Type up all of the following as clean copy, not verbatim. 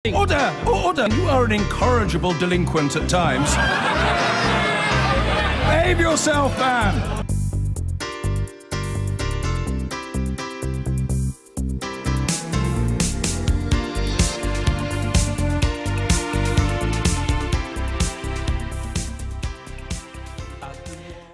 Order! Order! You are an incorrigible delinquent at times. Behave yourself, man!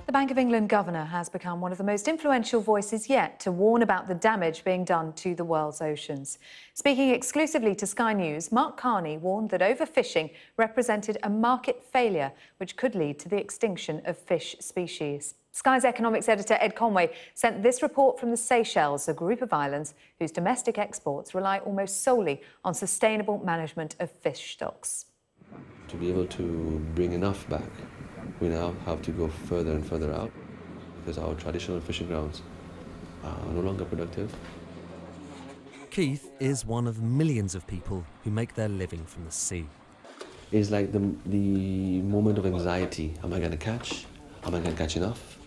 The Bank of England governor has become one of the most influential voices yet to warn about the damage being done to the world's oceans. Speaking exclusively to Sky News, Carney warned that overfishing represented a market failure which could lead to the extinction of fish species. Sky's economics editor Ed Conway sent this report from the Seychelles, a group of islands whose domestic exports rely almost solely on sustainable management of fish stocks. To be able to bring enough back, we now have to go further and further out because our traditional fishing grounds are no longer productive. Keith is one of millions of people who make their living from the sea. It's like the moment of anxiety. Am I going to catch? Am I going to catch enough?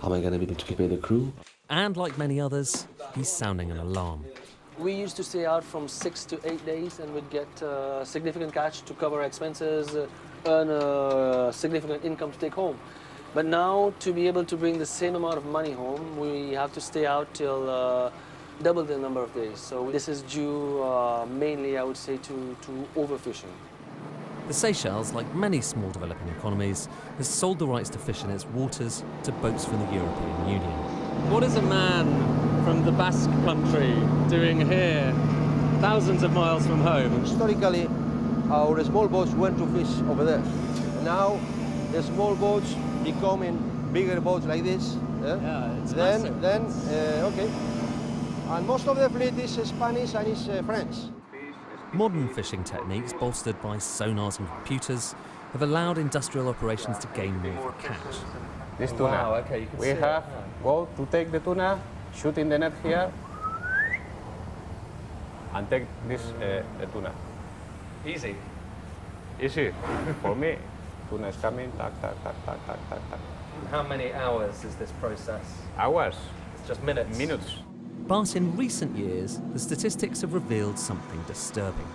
Am I going to be able to prepare the crew? And like many others, he's sounding an alarm. We used to stay out from 6 to 8 days and we'd get significant cash to cover expenses, earn a significant income to take home. But now, to be able to bring the same amount of money home, we have to stay out till double the number of days. So this is due mainly, I would say, to overfishing. The Seychelles, like many small developing economies, has sold the rights to fish in its waters to boats from the European Union. What is a man from the Basque country doing here, thousands of miles from home? Historically, our small boats went to fish over there. Now, the small boats becoming bigger boats like this. Yeah, it's then, massive. okay. And most of the fleet is Spanish and is French. Modern fishing techniques, bolstered by sonars and computers, have allowed industrial operations to gain more for cash. This tuna. Wow, okay, you can we see have go to take the tuna, shoot in the net here, and take this the tuna. Easy. Easy for me. Tuna is coming. Tac, tac, tac, tac, tac, tac, tac. How many hours is this process? Hours. It's just minutes. Minutes. But in recent years, the statistics have revealed something disturbing.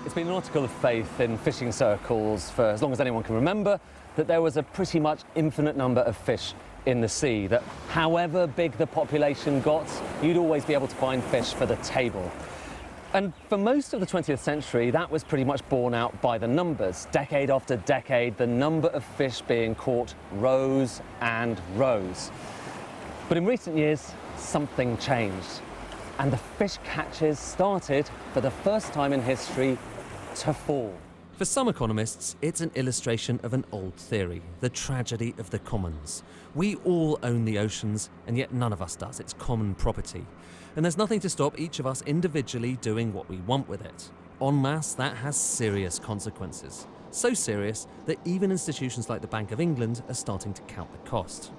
It's been an article of faith in fishing circles for as long as anyone can remember that there was a pretty much infinite number of fish in the sea, that however big the population got, you'd always be able to find fish for the table. And for most of the 20th century, that was pretty much borne out by the numbers. Decade after decade, the number of fish being caught rose and rose. But in recent years, something changed, and the fish catches started, for the first time in history, to fall. For some economists, it's an illustration of an old theory, the tragedy of the commons. We all own the oceans, and yet none of us does. It's common property. And there's nothing to stop each of us individually doing what we want with it. En masse, that has serious consequences. So serious that even institutions like the Bank of England are starting to count the cost.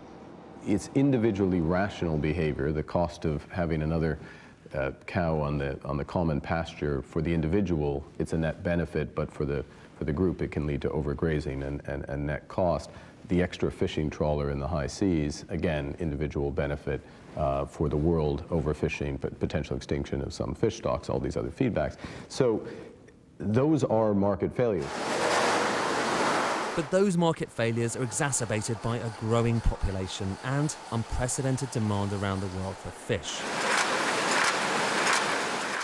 It's individually rational behavior, the cost of having another cow on the common pasture. For the individual, it's a net benefit, but for the group, it can lead to overgrazing and net cost. The extra fishing trawler in the high seas, again, individual benefit. For the world, overfishing, but potential extinction of some fish stocks, all these other feedbacks. So those are market failures. But those market failures are exacerbated by a growing population and unprecedented demand around the world for fish.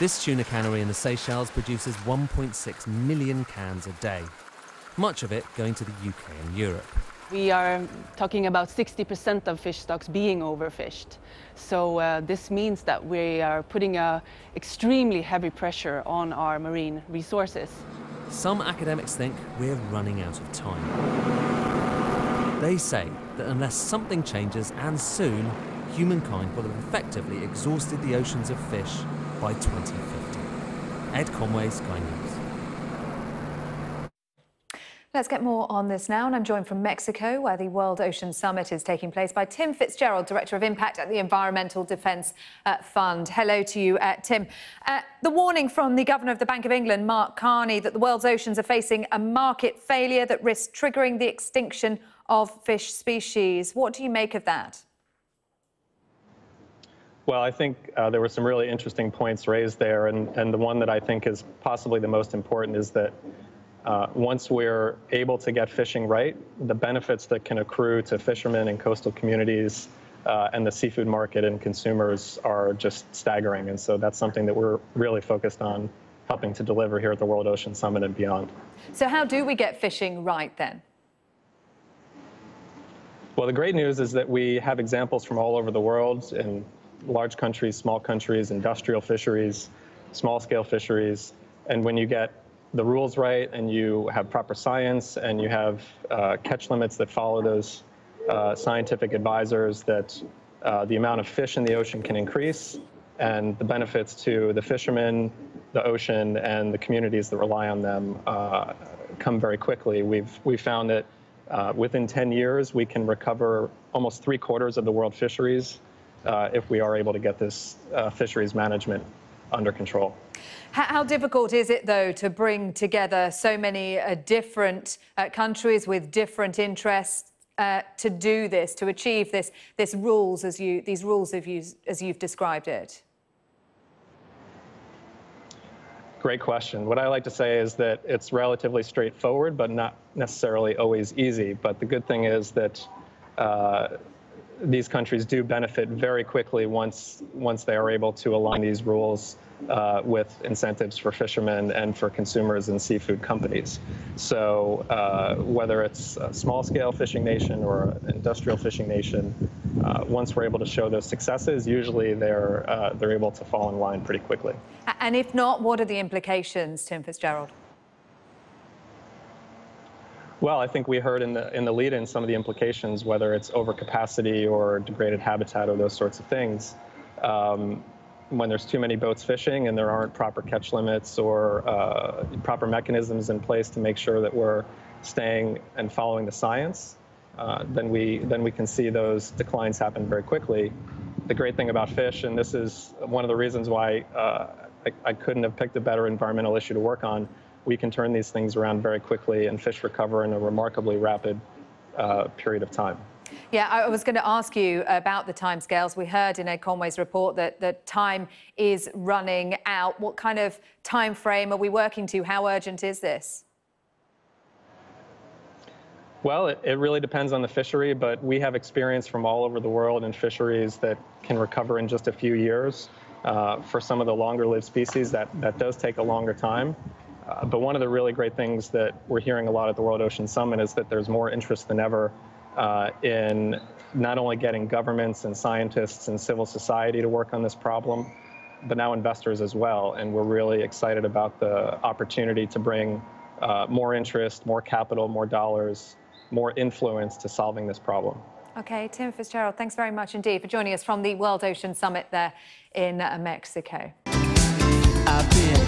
This tuna cannery in the Seychelles produces 1.6 million cans a day, much of it going to the UK and Europe. We are talking about 60% of fish stocks being overfished. So this means that we are putting extremely heavy pressure on our marine resources. Some academics think we're running out of time. They say that unless something changes, and soon, humankind will have effectively exhausted the oceans of fish by 2050. Ed Conway, Sky News. Let's get more on this now, and I'm joined from Mexico, where the World Ocean Summit is taking place, by Tim Fitzgerald, Director of Impact at the Environmental Defence Fund. Hello to you, Tim. The warning from the Governor of the Bank of England, Mark Carney, that the world's oceans are facing a market failure that risks triggering the extinction of fish species. What do you make of that? Well, I think there were some really interesting points raised there, and the one that I think is possibly the most important is that once we're able to get fishing right, the benefits that can accrue to fishermen and coastal communities and the seafood market and consumers are just staggering. And so that's something that we're really focused on helping to deliver here at the World Ocean Summit and beyond. So how do we get fishing right then? Well, the great news is that we have examples from all over the world in large countries, small countries, industrial fisheries, small-scale fisheries. And when you get the rules right and you have proper science and you have catch limits that follow those scientific advisors, that the amount of fish in the ocean can increase, and the benefits to the fishermen, the ocean, and the communities that rely on them come very quickly. We've found that within 10 years, we can recover almost 3/4 of the world fisheries if we are able to get this fisheries management under control. How difficult is it, though, to bring together so many different countries with different interests to do this, to achieve these rules as you've described it? Great question. What I like to say is that it's relatively straightforward, but not necessarily always easy. But the good thing is that these countries do benefit very quickly once they are able to align these rules with incentives for fishermen and for consumers and seafood companies. So whether it's a small-scale fishing nation or an industrial fishing nation, once we're able to show those successes, usually they're able to fall in line pretty quickly. And if not, what are the implications, Tim Fitzgerald? Well, I think we heard in the lead-in some of the implications, whether it's overcapacity or degraded habitat or those sorts of things. When there's too many boats fishing and there aren't proper catch limits or proper mechanisms in place to make sure that we're staying and following the science, then we can see those declines happen very quickly. The great thing about fish, and this is one of the reasons why I couldn't have picked a better environmental issue to work on, we can turn these things around very quickly and fish recover in a remarkably rapid period of time. Yeah, I was going to ask you about the timescales. We heard in Ed Conway's report that time is running out. What kind of time frame are we working to? How urgent is this? Well, it really depends on the fishery, but we have experience from all over the world in fisheries that can recover in just a few years. For some of the longer-lived species, that does take a longer time. But one of the really great things that we're hearing a lot at the World Ocean Summit is that there's more interest than ever in not only getting governments and scientists and civil society to work on this problem, but now investors as well. And we're really excited about the opportunity to bring more interest, more capital, more dollars, more influence to solving this problem. OK, Tim Fitzgerald, thanks very much indeed for joining us from the World Ocean Summit there in Mexico. I've been